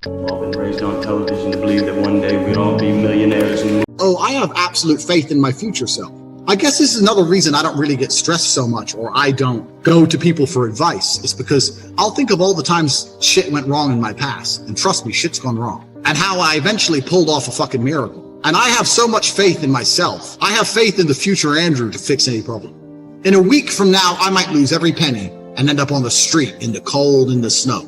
All been raised on television to believe that one day we'd all be millionaires. Oh, I have absolute faith in my future self. I guess this is another reason I don't really get stressed so much, or I don't go to people for advice. It's because I'll think of all the times shit went wrong in my past. And trust me, shit's gone wrong. And how I eventually pulled off a fucking miracle. And I have so much faith in myself. I have faith in the future Andrew to fix any problem. In a week from now, I might lose every penny and end up on the street in the cold and the snow.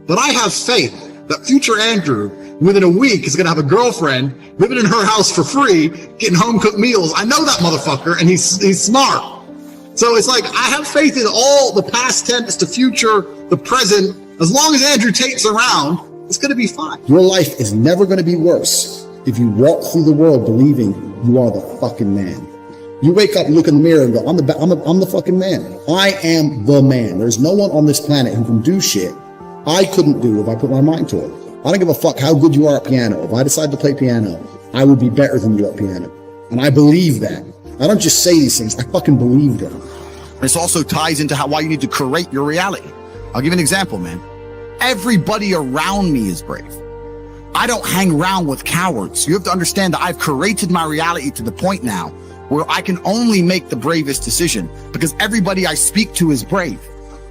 But I have faith that future Andrew, within a week, is going to have a girlfriend, living in her house for free, getting home-cooked meals. I know that motherfucker, and he's smart. So it's like, I have faith in all the past tense, the future, the present. As long as Andrew Tate's around, it's going to be fine. Your life is never going to be worse if you walk through the world believing you are the fucking man. You wake up and look in the mirror and go, I'm the fucking man. I am the man. There's no one on this planet who can do shit I couldn't do if I put my mind to it. I don't give a fuck how good you are at piano. If I decide to play piano, I would be better than you at piano. And I believe that. I don't just say these things. I fucking believe them. This also ties into why you need to create your reality. I'll give you an example, man. Everybody around me is brave. I don't hang around with cowards. You have to understand that I've created my reality to the point now where I can only make the bravest decision because everybody I speak to is brave.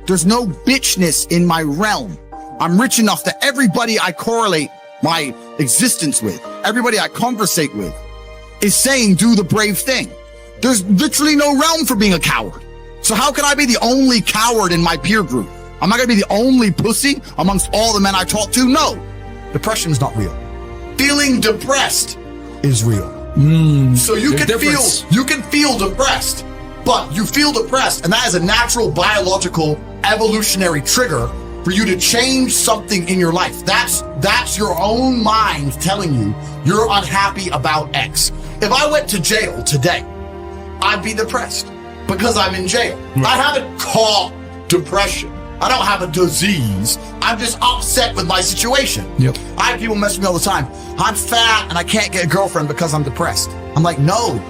There's no bitchness in my realm. I'm rich enough that everybody I correlate my existence with, everybody I conversate with, is saying do the brave thing. There's literally no realm for being a coward. So how can I be the only coward in my peer group? Am I going to be the only pussy amongst all the men I talk to? No. Depression is not real. Feeling depressed is real. So you can feel depressed, but you feel depressed, and that is a natural biological evolutionary trigger for you to change something in your life. That's your own mind telling you you're unhappy about X. If I went to jail today, I'd be depressed because I'm in jail. I haven't caught depression. I don't have a disease. I'm just upset with my situation. Yep. I have people mess with me all the time. I'm fat and I can't get a girlfriend because I'm depressed. I'm like, no,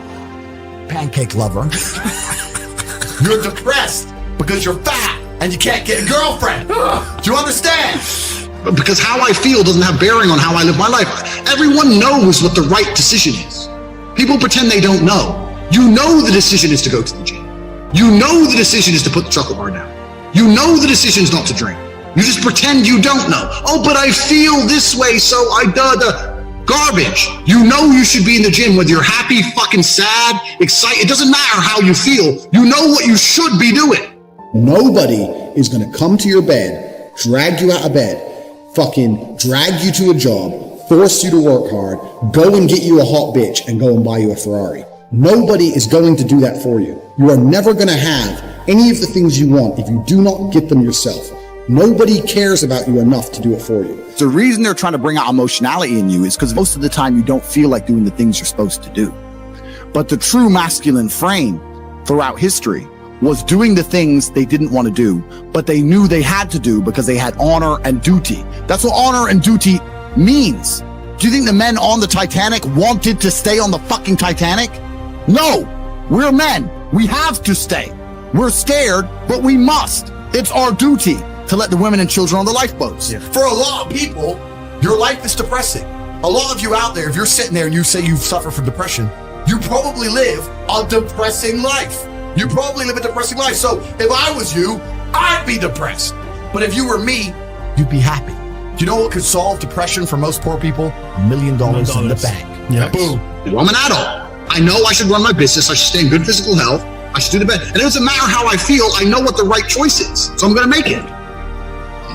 pancake lover. You're depressed because you're fat and you can't get a girlfriend. Do you understand? Because how I feel doesn't have bearing on how I live my life. Everyone knows what the right decision is. People pretend they don't know. You know the decision is to go to the gym. You know the decision is to put the chocolate bar down. You know the decision is not to drink. You just pretend you don't know. Oh, but I feel this way, so I garbage. You know you should be in the gym whether you're happy, fucking sad, excited. It doesn't matter how you feel. You know what you should be doing. Nobody is going to come to your bed, drag you out of bed, fucking drag you to a job, force you to work hard, go and get you a hot bitch and go and buy you a Ferrari. Nobody is going to do that for you. You are never going to have any of the things you want if you do not get them yourself. Nobody cares about you enough to do it for you. The reason they're trying to bring out emotionality in you is because most of the time you don't feel like doing the things you're supposed to do. But the true masculine frame throughout history was doing the things they didn't want to do, but they knew they had to do because they had honor and duty. That's what honor and duty means. Do you think the men on the Titanic wanted to stay on the fucking Titanic? No, we're men. We have to stay. We're scared, but we must. It's our duty to let the women and children on the lifeboats. Yeah. For a lot of people, your life is depressing. A lot of you out there, if you're sitting there and you say you suffer from depression, you probably live a depressing life. You probably live a depressing life. So if I was you, I'd be depressed. But if you were me, you'd be happy. Do you know what could solve depression for most poor people? $1 million in the bank. Yeah. Boom. Well, I'm an adult. I know I should run my business. I should stay in good physical health. I should do the best. And it doesn't matter how I feel. I know what the right choice is. So I'm going to make it.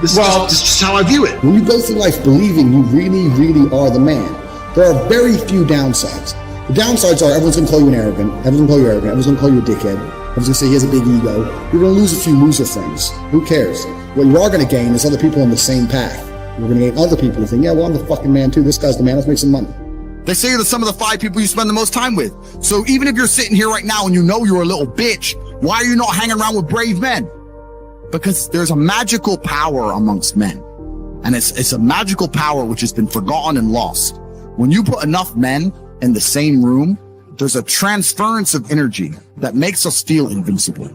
This is just how I view it. When you go through life believing you really, really are the man, there are very few downsides. The downsides are everyone's going to call you arrogant. Everyone's going to call you arrogant. Everyone's going to call you a dickhead. Everyone's going to say he has a big ego. You're going to lose a few loser friends. Who cares? What you are going to gain is other people on the same path. You're going to gain other people who think, yeah, well, I'm the fucking man too. This guy's the man. Let's make some money. They say you're some of the 5 people you spend the most time with. So even if you're sitting here right now and you know you're a little bitch, why are you not hanging around with brave men? Because there's a magical power amongst men. And it's a magical power which has been forgotten and lost. When you put enough men in the same room, there's a transference of energy that makes us feel invincible.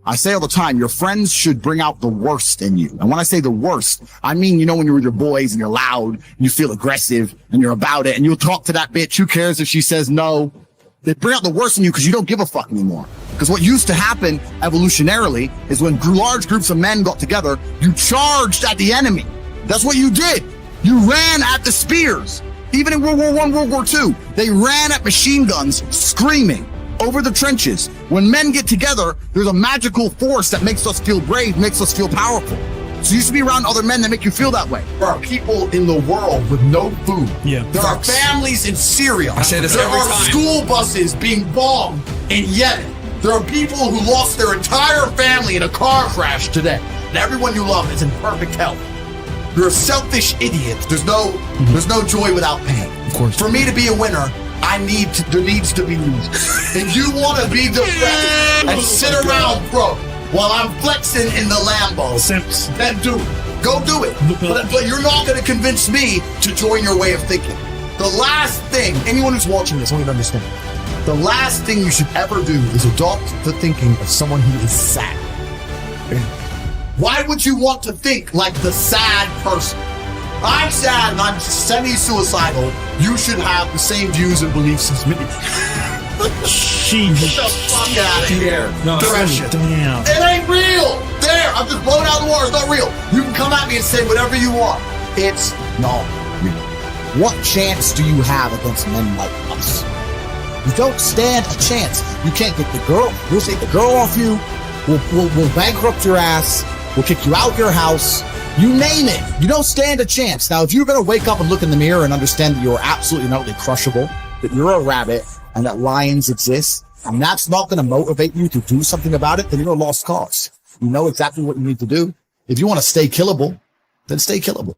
I say all the time, your friends should bring out the worst in you. And when I say the worst, I mean, when you're with your boys and you're loud, and you feel aggressive and you're about it and you'll talk to that bitch. Who cares if she says no? They bring out the worst in you because you don't give a fuck anymore. Because what used to happen evolutionarily is when large groups of men got together, you charged at the enemy. That's what you did. You ran at the spears. Even in World War I, World War II, they ran at machine guns, screaming over the trenches. When men get together, there's a magical force that makes us feel brave, makes us feel powerful. So you should be around other men that make you feel that way. There are people in the world with no food. Yeah. There are families in Syria. I say this there every are time. school buses being bombed in Yemen. There are people who lost their entire family in a car crash today. And everyone you love is in perfect health. You're a selfish idiot. There's no joy without pain. Of course. For me to be a winner, there needs to be losers. If you want to be depressed and sit around broke while I'm flexing in the Lambo, then do it. Go do it. But you're not going to convince me to join your way of thinking. The last thing, anyone who's watching this, I want you to understand, the last thing you should ever do is adopt the thinking of someone who is sad. Why would you want to think like the sad person? I'm sad and I'm semi-suicidal. You should have the same views and beliefs as me. Get the fuck out of here. No, Depression. damn. It ain't real. There, I'm just blowing out the water. It's not real. You can come at me and say whatever you want. It's not real. What chance do you have against men like us? You don't stand a chance. You can't get the girl. We'll take the girl off you. We'll bankrupt your ass. We'll kick you out your house. You name it. You don't stand a chance. Now, if you're going to wake up and look in the mirror and understand that you're absolutely not crushable, that you're a rabbit and that lions exist, and that's not going to motivate you to do something about it, then you're a lost cause. You know exactly what you need to do. If you want to stay killable, then stay killable.